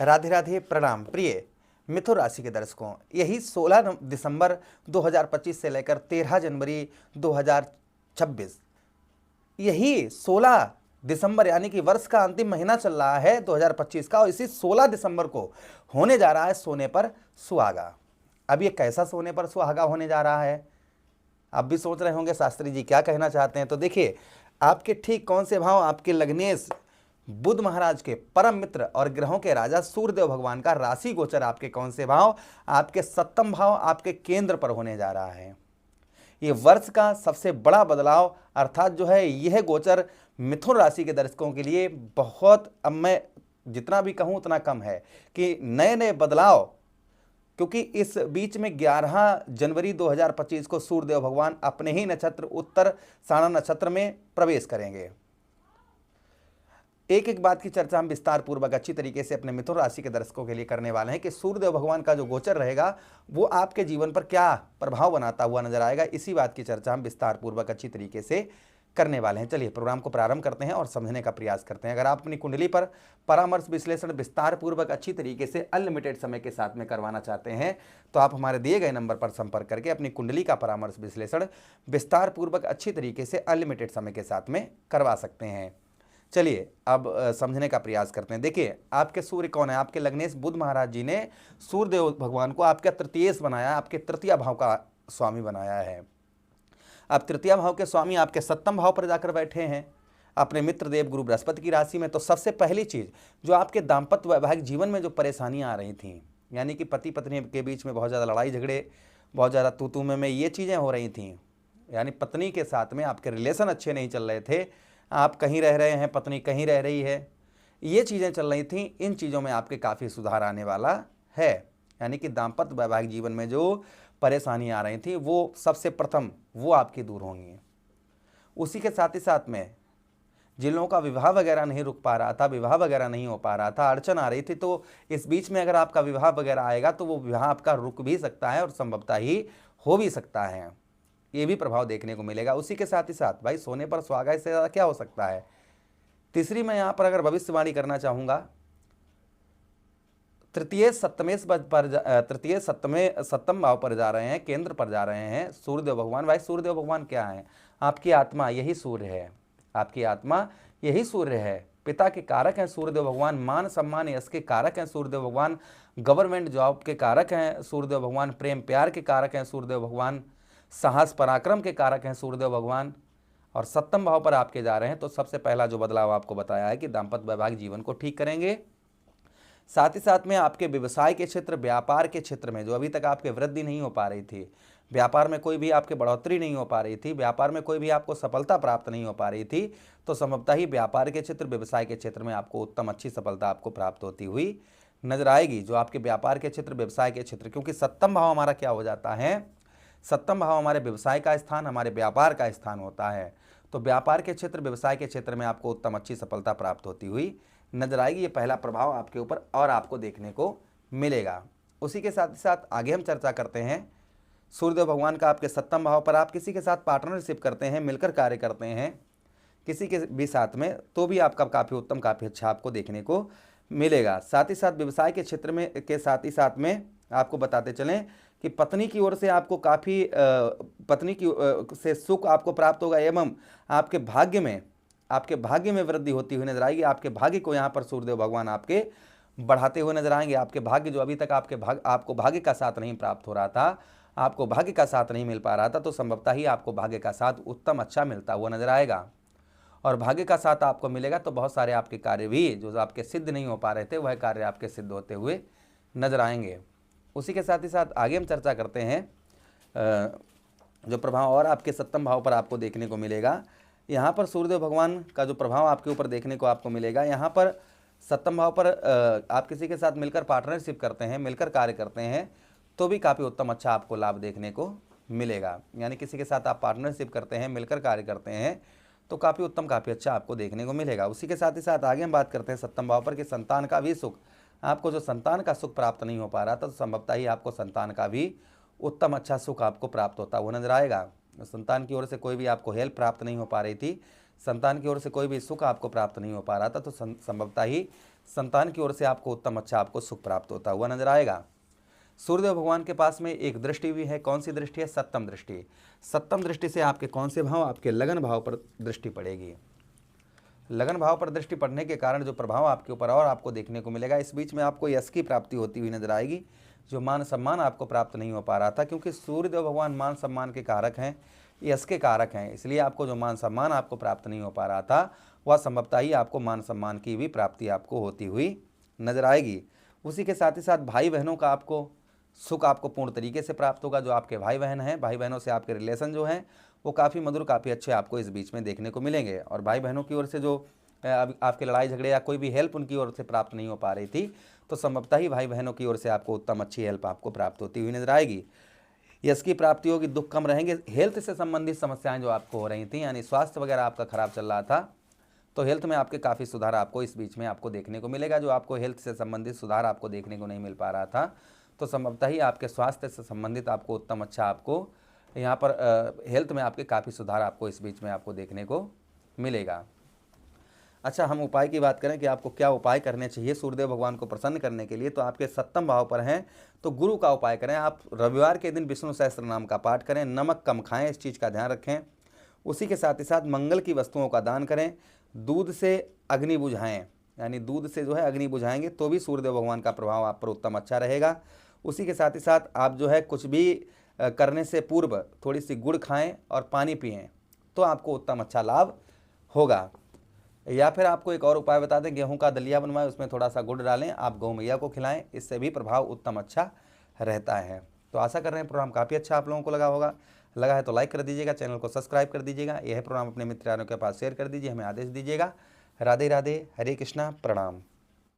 राधे राधे, प्रणाम प्रिय मिथुन राशि के दर्शकों। यही 16 दिसंबर 2025 से लेकर 13 जनवरी 2026, यही 16 दिसंबर यानी कि वर्ष का अंतिम महीना चल रहा है 2025 का, और इसी 16 दिसंबर को होने जा रहा है सोने पर सुहागा। अब ये कैसा सोने पर सुहागा होने जा रहा है, आप भी सोच रहे होंगे शास्त्री जी क्या कहना चाहते हैं। तो देखिए, आपके ठीक कौन से भाव आपके लग्नेश बुध महाराज के परम मित्र और ग्रहों के राजा सूर्यदेव भगवान का राशि गोचर आपके कौन से भाव, आपके सप्तम भाव आपके केंद्र पर होने जा रहा है। ये वर्ष का सबसे बड़ा बदलाव अर्थात जो है यह गोचर मिथुन राशि के दर्शकों के लिए बहुत, अब मैं जितना भी कहूं उतना कम है कि नए नए बदलाव, क्योंकि इस बीच में 11 जनवरी 2025 को सूर्यदेव भगवान अपने ही नक्षत्र उत्तराषाढ़ा नक्षत्र में प्रवेश करेंगे। एक एक बात की चर्चा हम विस्तार पूर्वक अच्छी तरीके से अपने मिथुन राशि के दर्शकों के लिए करने वाले हैं कि सूर्यदेव भगवान का जो गोचर रहेगा वो आपके जीवन पर क्या प्रभाव बनाता हुआ नजर आएगा। इसी बात की चर्चा हम विस्तार पूर्वक अच्छी तरीके से करने वाले हैं। चलिए प्रोग्राम को प्रारंभ करते हैं और समझने का प्रयास करते हैं। अगर आप अपनी कुंडली पर परामर्श विश्लेषण विस्तार पूर्वक अच्छी तरीके से अनलिमिटेड समय के साथ में करवाना चाहते हैं तो आप हमारे दिए गए नंबर पर संपर्क करके अपनी कुंडली का परामर्श विश्लेषण विस्तार पूर्वक अच्छी तरीके से अनलिमिटेड समय के साथ में करवा सकते हैं। चलिए अब समझने का प्रयास करते हैं। देखिए, आपके सूर्य कौन है, आपके लग्नेश बुध महाराज जी ने सूर्यदेव भगवान को आपका तृतीयेश बनाया, आपके तृतीय भाव का स्वामी बनाया है। अब तृतीय भाव के स्वामी आपके सप्तम भाव पर जाकर बैठे हैं अपने मित्र देव गुरु बृहस्पति की राशि में। तो सबसे पहली चीज जो आपके दाम्पत्य वैवाहिक जीवन में जो परेशानियां आ रही थी, यानी कि पति पत्नी के बीच में बहुत ज़्यादा लड़ाई झगड़े, बहुत ज़्यादा तू तू में ये चीज़ें हो रही थी, यानी पत्नी के साथ में आपके रिलेशन अच्छे नहीं चल रहे थे, आप कहीं रह रहे हैं, पत्नी कहीं रह रही है, ये चीज़ें चल रही थी। इन चीज़ों में आपके काफ़ी सुधार आने वाला है, यानी कि दाम्पत्य वैवाहिक जीवन में जो परेशानियां आ रही थी वो सबसे प्रथम वो आपकी दूर होंगी। उसी के साथ ही साथ में जिन लोगों का विवाह वगैरह नहीं रुक पा रहा था, विवाह वगैरह नहीं हो पा रहा था, अड़चन आ रही थी, तो इस बीच में अगर आपका विवाह वगैरह आएगा तो वो विवाह आपका रुक भी सकता है और संभवतः ही हो भी सकता है। ये भी प्रभाव देखने को मिलेगा। उसी के साथ ही साथ भाई सोने पर सुहागा इससे ज़्यादा क्या हो सकता है। तीसरी मैं यहाँ पर अगर भविष्यवाणी करना चाहूँगा, तृतीय सप्तम भाव पर जा रहे हैं, केंद्र पर जा रहे हैं सूर्यदेव भगवान। भाई सूर्यदेव भगवान क्या है, आपकी आत्मा यही सूर्य है, आपकी आत्मा यही सूर्य है। पिता के कारक हैं सूर्यदेव भगवान, मान सम्मान यश के कारक हैं सूर्यदेव भगवान, गवर्नमेंट जॉब के कारक हैं सूर्यदेव भगवान, प्रेम प्यार के कारक हैं सूर्यदेव भगवान, साहस पराक्रम के कारक हैं सूर्यदेव भगवान। और सप्तम भाव पर आपके जा रहे हैं तो सबसे पहला जो बदलाव आपको बताया है कि दाम्पत्य वैवाहिक जीवन को ठीक करेंगे। साथ ही साथ में आपके व्यवसाय के क्षेत्र, व्यापार के क्षेत्र में जो अभी तक आपके वृद्धि नहीं हो पा रही थी, व्यापार में कोई भी आपके बढ़ोतरी नहीं हो पा रही थी, व्यापार में कोई भी आपको सफलता प्राप्त नहीं हो पा रही थी, तो संभवतः ही व्यापार के क्षेत्र, व्यवसाय के क्षेत्र में आपको उत्तम अच्छी सफलता आपको प्राप्त होती हुई नजर आएगी। जो आपके व्यापार के क्षेत्र, व्यवसाय के क्षेत्र, क्योंकि सप्तम भाव हमारा क्या हो जाता है, सप्तम भाव हमारे व्यवसाय का स्थान, हमारे व्यापार का स्थान होता है। तो व्यापार के क्षेत्र, व्यवसाय के क्षेत्र में आपको उत्तम अच्छी सफलता प्राप्त होती हुई नजर आएगी। ये पहला प्रभाव आपके ऊपर और आपको देखने को मिलेगा। उसी के साथ ही साथ आगे हम चर्चा करते हैं सूर्यदेव भगवान का आपके सप्तम भाव पर। आप किसी के साथ पार्टनरशिप करते हैं, मिलकर कार्य करते हैं किसी के भी साथ में, तो भी आपका काफ़ी उत्तम, काफ़ी अच्छा आपको देखने को मिलेगा। साथ ही साथ व्यवसाय के क्षेत्र में के साथ ही साथ में आपको बताते चलें कि पत्नी की ओर से आपको काफ़ी पत्नी की से सुख आपको प्राप्त होगा, एवं आपके भाग्य में वृद्धि होती हुई नजर आएगी। आपके भाग्य को यहाँ पर सूर्यदेव भगवान आपके बढ़ाते हुए नजर आएंगे। आपके भाग्य जो अभी तक आपको भाग्य का साथ नहीं प्राप्त हो रहा था, आपको भाग्य का साथ नहीं मिल पा रहा था, तो संभवतः ही आपको भाग्य का साथ उत्तम अच्छा मिलता हुआ नजर आएगा। और भाग्य का साथ आपको मिलेगा तो बहुत सारे आपके कार्य भी जो आपके सिद्ध नहीं हो पा रहे थे वह कार्य आपके सिद्ध होते हुए नजर आएंगे। उसी के साथ ही साथ आगे हम चर्चा करते हैं जो प्रभाव और आपके सप्तम भाव पर आपको देखने को मिलेगा। यहाँ पर सूर्यदेव भगवान का जो प्रभाव आपके ऊपर देखने को आपको मिलेगा, यहाँ पर सप्तम भाव पर आप किसी के साथ मिलकर पार्टनरशिप करते हैं, मिलकर कार्य करते हैं, तो भी काफ़ी उत्तम अच्छा आपको लाभ देखने को मिलेगा। यानी किसी के साथ आप पार्टनरशिप करते हैं, मिलकर कार्य करते हैं, तो काफ़ी उत्तम, काफ़ी अच्छा आपको देखने को मिलेगा। उसी के साथ ही साथ आगे हम बात करते हैं सप्तम भाव पर कि संतान का भी सुख, आपको जो संतान का सुख प्राप्त नहीं हो पा रहा था, तो संभवतः ही आपको संतान का भी उत्तम अच्छा सुख आपको प्राप्त होता हुआ नजर आएगा। संतान की ओर से कोई भी आपको हेल्प प्राप्त नहीं हो पा रही थी, संतान की ओर से कोई भी सुख आपको प्राप्त नहीं हो पा रहा था, तो संभवतः ही संतान की ओर से आपको उत्तम अच्छा आपको सुख प्राप्त होता हुआ नजर आएगा। सूर्यदेव भगवान के पास में एक दृष्टि भी है। कौन सी दृष्टि है? सप्तम दृष्टि। सप्तम दृष्टि से आपके कौन से भाव? आपके लगन भाव पर दृष्टि पड़ेगी। लगन भाव पर दृष्टि पड़ने के कारण जो प्रभाव आपके ऊपर और आपको देखने को मिलेगा, इस बीच में आपको यश की प्राप्ति होती हुई नजर आएगी, जो मान सम्मान आपको प्राप्त नहीं हो पा रहा था, क्योंकि सूर्यदेव भगवान मान सम्मान के कारक हैं, यश के कारक हैं, इसलिए आपको जो मान सम्मान आपको प्राप्त नहीं हो पा रहा था, वह संभवतः ही आपको मान सम्मान की भी प्राप्ति आपको होती हुई नजर आएगी। उसी के साथ ही साथ भाई बहनों का आपको सुख आपको पूर्ण तरीके से प्राप्त होगा। जो आपके भाई बहन हैं, भाई बहनों से आपके रिलेशन जो हैं वो काफ़ी मधुर, काफ़ी अच्छे आपको इस बीच में देखने को मिलेंगे। और भाई बहनों की ओर से जो आपके लड़ाई झगड़े या कोई भी हेल्प उनकी ओर से प्राप्त नहीं हो पा रही थी, तो संभवतः ही भाई बहनों की ओर से आपको उत्तम अच्छी हेल्प आपको प्राप्त होती हुई नजर आएगी। यश की प्राप्ति होगी, दुख कम रहेंगे। हेल्थ से संबंधित समस्याएं जो आपको हो रही थी, यानी स्वास्थ्य वगैरह आपका खराब चल रहा था, तो हेल्थ में आपके काफ़ी सुधार आपको इस बीच में आपको देखने को मिलेगा। जो आपको हेल्थ से संबंधित सुधार आपको देखने को नहीं मिल पा रहा था, तो संभवतः ही आपके स्वास्थ्य से संबंधित आपको उत्तम अच्छा आपको यहाँ पर हेल्थ में आपके काफ़ी सुधार आपको इस बीच में आपको देखने को मिलेगा। अच्छा, हम उपाय की बात करें कि आपको क्या उपाय करने चाहिए सूर्यदेव भगवान को प्रसन्न करने के लिए, तो आपके सप्तम भाव पर हैं, तो गुरु का उपाय करें। आप रविवार के दिन विष्णु सहस्त्र नाम का पाठ करें, नमक कम खाएं, इस चीज़ का ध्यान रखें। उसी के साथ ही साथ मंगल की वस्तुओं का दान करें, दूध से अग्नि बुझाएं, यानी दूध से जो है अग्नि बुझाएंगे तो भी सूर्यदेव भगवान का प्रभाव आप पर उत्तम अच्छा रहेगा। उसी के साथ ही साथ आप जो है कुछ भी करने से पूर्व थोड़ी सी गुड़ खाएं और पानी पिएं, तो आपको उत्तम अच्छा लाभ होगा। या फिर आपको एक और उपाय बता दें, गेहूं का दलिया बनवाएं, उसमें थोड़ा सा गुड़ डालें, आप गौ मैया को खिलाएं, इससे भी प्रभाव उत्तम अच्छा रहता है। तो आशा कर रहे हैं प्रोग्राम काफ़ी अच्छा आप लोगों को लगा होगा। लगा है तो लाइक कर दीजिएगा, चैनल को सब्सक्राइब कर दीजिएगा, यह प्रोग्राम अपने मित्रों के पास शेयर कर दीजिए, हमें आदेश दीजिएगा। राधे राधे, हरे कृष्णा, प्रणाम।